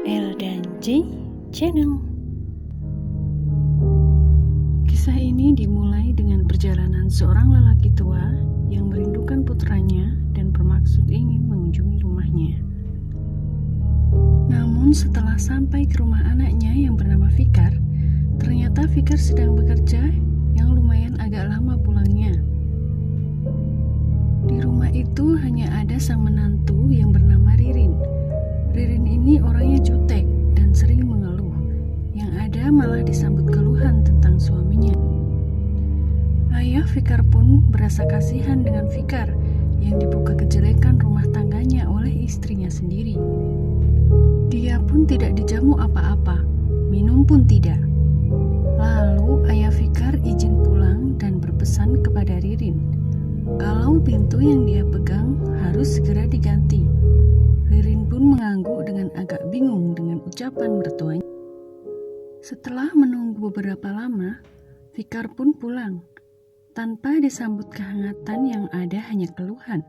L dan J Channel. Kisah ini dimulai dengan perjalanan seorang lelaki tua yang merindukan putranya dan bermaksud ingin mengunjungi rumahnya. Namun setelah sampai ke rumah anaknya yang bernama Fikar, ternyata Fikar sedang bekerja yang lumayan agak lama pulangnya. Di rumah itu hanya ada sang menantu yang bernama Ririn. Ririn ini orangnya jutek dan sering mengeluh. Yang ada malah disambut keluhan tentang suaminya. Ayah Fikar pun berasa kasihan dengan Fikar yang dibuka kejelekan rumah tangganya oleh istrinya sendiri. Dia pun tidak dijamu apa-apa, minum pun tidak. Lalu ayah Fikar izin pulang dan berpesan kepada Ririn kalau pintu yang dia pegang harus segera diganti. Ririn pun mengangguk dengan agak bingung dengan ucapan mertuanya. Setelah menunggu beberapa lama, Fikar pun pulang, tanpa disambut kehangatan yang ada hanya keluhan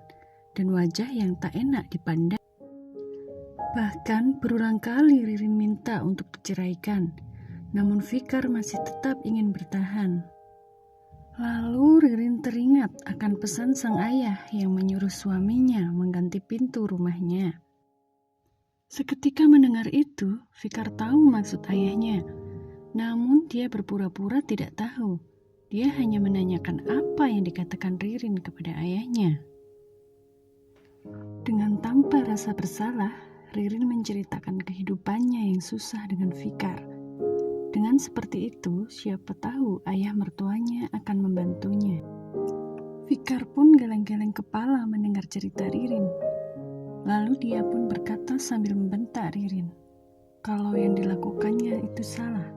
dan wajah yang tak enak dipandang. Bahkan berulang kali Ririn minta untuk diceraikan, namun Fikar masih tetap ingin bertahan. Lalu Ririn teringat akan pesan sang ayah yang menyuruh suaminya mengganti pintu rumahnya. Seketika mendengar itu, Fikar tahu maksud ayahnya. Namun dia berpura-pura tidak tahu. Dia hanya menanyakan apa yang dikatakan Ririn kepada ayahnya. Dengan tanpa rasa bersalah, Ririn menceritakan kehidupannya yang susah dengan Fikar. Dengan seperti itu, siapa tahu ayah mertuanya akan membantunya. Fikar pun geleng-geleng kepala mendengar cerita Ririn. Lalu dia pun berkata sambil membentak Ririn, kalau yang dilakukannya itu salah.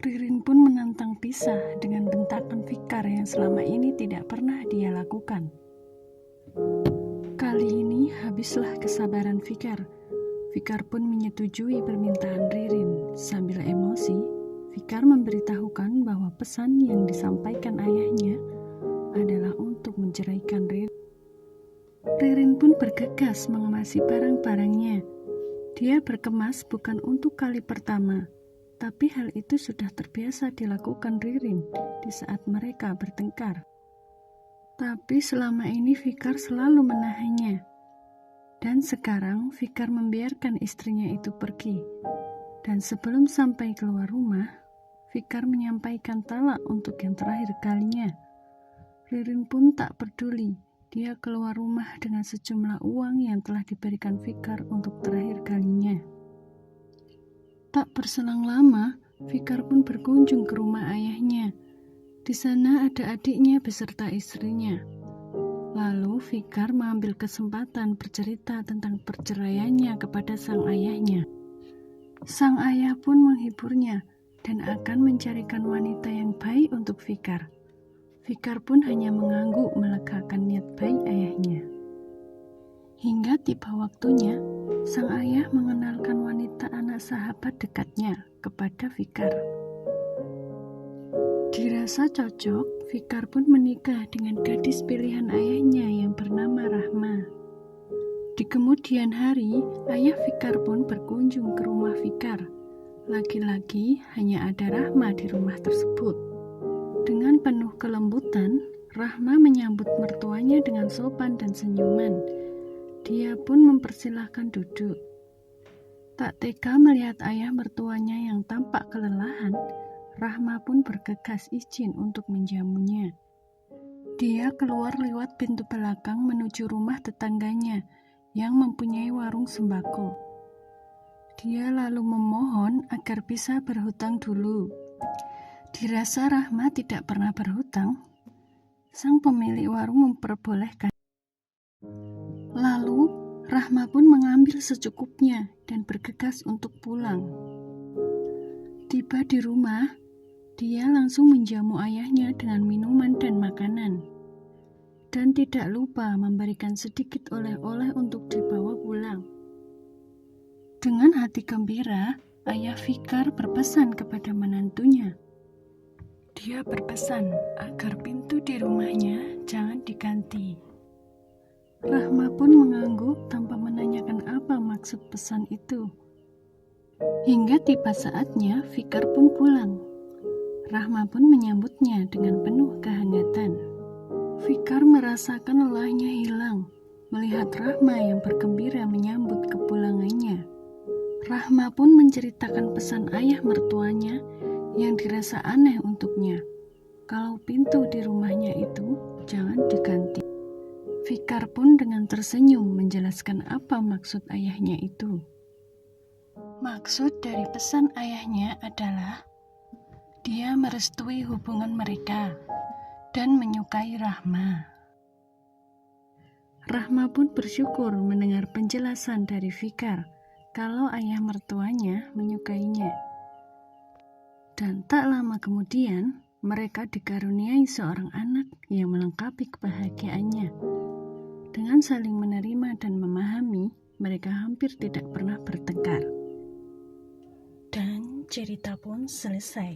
Ririn pun menantang pisah dengan bentakan Fikar yang selama ini tidak pernah dia lakukan. Kali ini habislah kesabaran Fikar. Fikar pun menyetujui permintaan Ririn. Sambil emosi, Fikar memberitahukan bahwa pesan yang disampaikan ayahnya adalah untuk menceraikan Ririn. Ririn pun bergegas mengemasi barang-barangnya. Dia berkemas bukan untuk kali pertama, tapi hal itu sudah terbiasa dilakukan Ririn di saat mereka bertengkar. Tapi selama ini Fikar selalu menahannya. Dan sekarang Fikar membiarkan istrinya itu pergi. Dan sebelum sampai keluar rumah, Fikar menyampaikan talak untuk yang terakhir kalinya. Ririn pun tak peduli. Dia keluar rumah dengan sejumlah uang yang telah diberikan Fikar untuk terakhir kalinya. Tak berselang lama, Fikar pun berkunjung ke rumah ayahnya. Di sana ada adiknya beserta istrinya. Lalu Fikar mengambil kesempatan bercerita tentang perceraiannya kepada sang ayahnya. Sang ayah pun menghiburnya dan akan mencarikan wanita yang baik untuk Fikar. Fikar pun hanya mengangguk melegakan niat baik ayahnya. Hingga tiba waktunya, sang ayah mengenalkan wanita anak sahabat dekatnya kepada Fikar. Dirasa cocok, Fikar pun menikah dengan gadis pilihan ayahnya yang bernama Rahma. Di kemudian hari, ayah Fikar pun berkunjung ke rumah Fikar. Lagi-lagi hanya ada Rahma di rumah tersebut. Dengan penuh kelembutan, Rahma menyambut mertuanya dengan sopan dan senyuman. Dia pun mempersilahkan duduk. Tak tega melihat ayah mertuanya yang tampak kelelahan, Rahma pun bergegas izin untuk menjamunya. Dia keluar lewat pintu belakang menuju rumah tetangganya yang mempunyai warung sembako. Dia lalu memohon agar bisa berhutang dulu. Dirasa Rahma tidak pernah berhutang, sang pemilik warung memperbolehkan. Lalu Rahma pun mengambil secukupnya dan bergegas untuk pulang. Tiba di rumah, dia langsung menjamu ayahnya dengan minuman dan makanan. Dan tidak lupa memberikan sedikit oleh-oleh untuk dibawa pulang. Dengan hati gembira, ayah Fikar berpesan kepada menantunya. Dia berpesan agar pintu di rumahnya jangan diganti. Rahma pun mengangguk tanpa menanyakan apa maksudnya. maksud pesan itu. Hingga tiba saatnya Fikar pun pulang. Rahma pun menyambutnya dengan penuh kehangatan. Fikar merasakan lelahnya hilang melihat Rahma yang bergembira menyambut kepulangannya. Rahma pun menceritakan pesan ayah mertuanya yang dirasa aneh untuknya. Kalau pintu di rumahnya itu jangan diganti. Fikar pun dengan tersenyum menjelaskan apa maksud ayahnya itu. Maksud dari pesan ayahnya adalah dia merestui hubungan mereka dan menyukai Rahma. Rahma pun bersyukur mendengar penjelasan dari Fikar kalau ayah mertuanya menyukainya. Dan tak lama kemudian, mereka dikaruniai seorang anak yang melengkapi kebahagiaannya. Dengan saling menerima dan memahami, mereka hampir tidak pernah bertengkar. Dan cerita pun selesai.